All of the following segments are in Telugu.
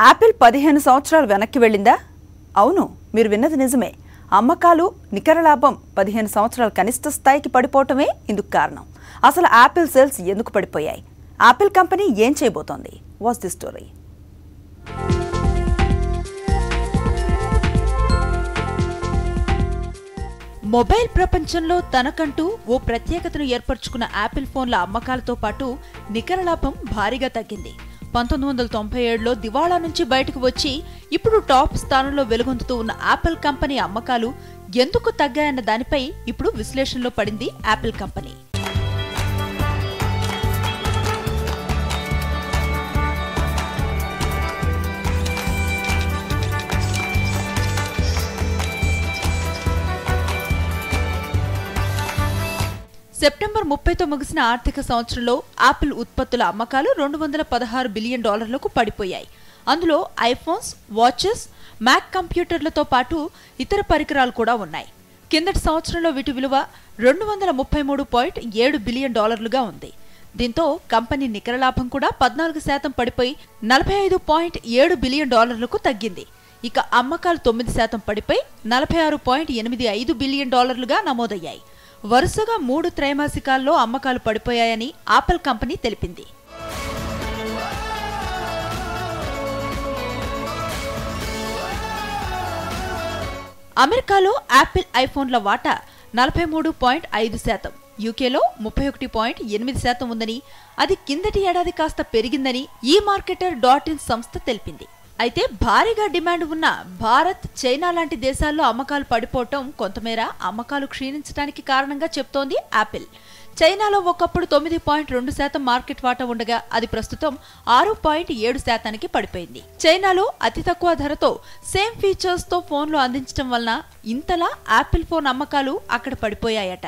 యాపిల్ 15 సంవత్సరాలు వెనక్కి వెళ్ళిందా? అవును, మీరు విన్నది నిజమే. అమ్మకాలు నికర లాభం 15 సంవత్సరాల కనిష్ట స్థాయికి పడిపోవటమే ఇందుకు కారణం. అసలు యాపిల్ సేల్స్ ఎందుకు పడిపోయాయి? యాపిల్ కంపెనీ ఏం చేయబోతోంది? What's the story? మొబైల్ ప్రపంచంలో తనకంటూ ఓ ప్రత్యేకతను ఏర్పరచుకున్న యాపిల్ ఫోన్ల అమ్మకాలతో పాటు నికర లాభం భారీగా తగ్గింది. 1997లో దివాళా నుంచి బయటకు వచ్చి ఇప్పుడు టాప్ స్థానంలో వెలుగొందుతూ ఉన్న యాపిల్ కంపెనీ అమ్మకాలు ఎందుకు తగ్గాయన్న దానిపై ఇప్పుడు విశ్లేషణలో పడింది యాపిల్ కంపెనీ. సెప్టెంబర్ 30తో ముగిసిన ఆర్థిక సంవత్సరంలో యాపిల్ ఉత్పత్తుల అమ్మకాలు $216 బిలియన్ పడిపోయాయి. అందులో ఐఫోన్స్, వాచెస్, మ్యాక్ కంప్యూటర్లతో పాటు ఇతర పరికరాలు కూడా ఉన్నాయి. కిందటి సంవత్సరంలో వీటి విలువ $233.7 బిలియన్ ఉంది. దీంతో కంపెనీ నికర లాభం కూడా 14% పడిపోయి $45.7 బిలియన్ తగ్గింది. ఇక అమ్మకాలు 9% పడిపోయి $46.85 బిలియన్ నమోదయ్యాయి. వరుసగా 3 త్రైమాసికాల్లో అమ్మకాలు పడిపోయాయని యాపిల్ కంపెనీ తెలిపింది. అమెరికాలో యాపిల్ ఐఫోన్ల వాటా 43.5%, యూకేలో 31.8% ఉందని, అది కిందటి ఏడాది కాస్త పెరిగిందని eMarketer.in సంస్థ తెలిపింది. అయితే భారీగా డిమాండ్ ఉన్న భారత్, చైనా లాంటి దేశాల్లో అమ్మకాలు పడిపోవటం కొంతమేర అమ్మకాలు క్షీణించడానికి కారణంగా చెప్తోంది యాపిల్. చైనాలో ఒకప్పుడు 9.2% మార్కెట్ వాటా ఉండగా అది ప్రస్తుతం 6.7%కి పడిపోయింది. చైనాలో అతి తక్కువ ధరతో సేమ్ ఫీచర్స్ తో ఫోన్లు అందించడం వలన ఇంతలా యాపిల్ ఫోన్ అమ్మకాలు అక్కడ పడిపోయాయట.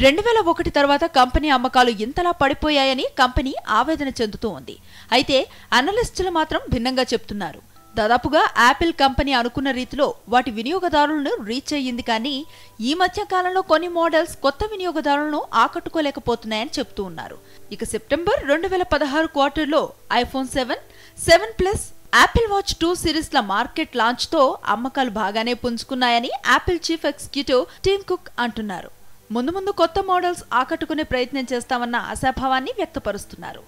$2001 తర్వాత కంపెనీ అమ్మకాలు ఇంతలా పడిపోయాయని కంపెనీ ఆవేదన చెందుతూ ఉంది. అయితే అనలిస్టులు మాత్రం భిన్నంగా చెప్తున్నారు. దాదాపుగా యాపిల్ కంపెనీ అనుకున్న రీతిలో వాటి వినియోగదారులను రీచ్ అయ్యింది, కానీ ఈ మధ్య కాలంలో కొన్ని మోడల్స్ కొత్త వినియోగదారులను ఆకట్టుకోలేకపోతున్నాయని చెప్తూ ఉన్నారు. ఇక సెప్టెంబర్ 2016 క్వార్టర్లో ఐఫోన్ 7, 7 ప్లస్, యాపిల్ వాచ్ 2 సిరీస్ల మార్కెట్ లాంచ్ తో అమ్మకాలు బాగానే పుంజుకున్నాయని యాపిల్ చీఫ్ ఎగ్జిక్యూటివ్ టిమ్ కుక్ అంటున్నారు. ముందు ముందు కొత్త మోడల్స్ ఆకట్టుకునే ప్రయత్నం చేస్తామన్న ఆశాభావాన్ని వ్యక్తపరుస్తున్నారు.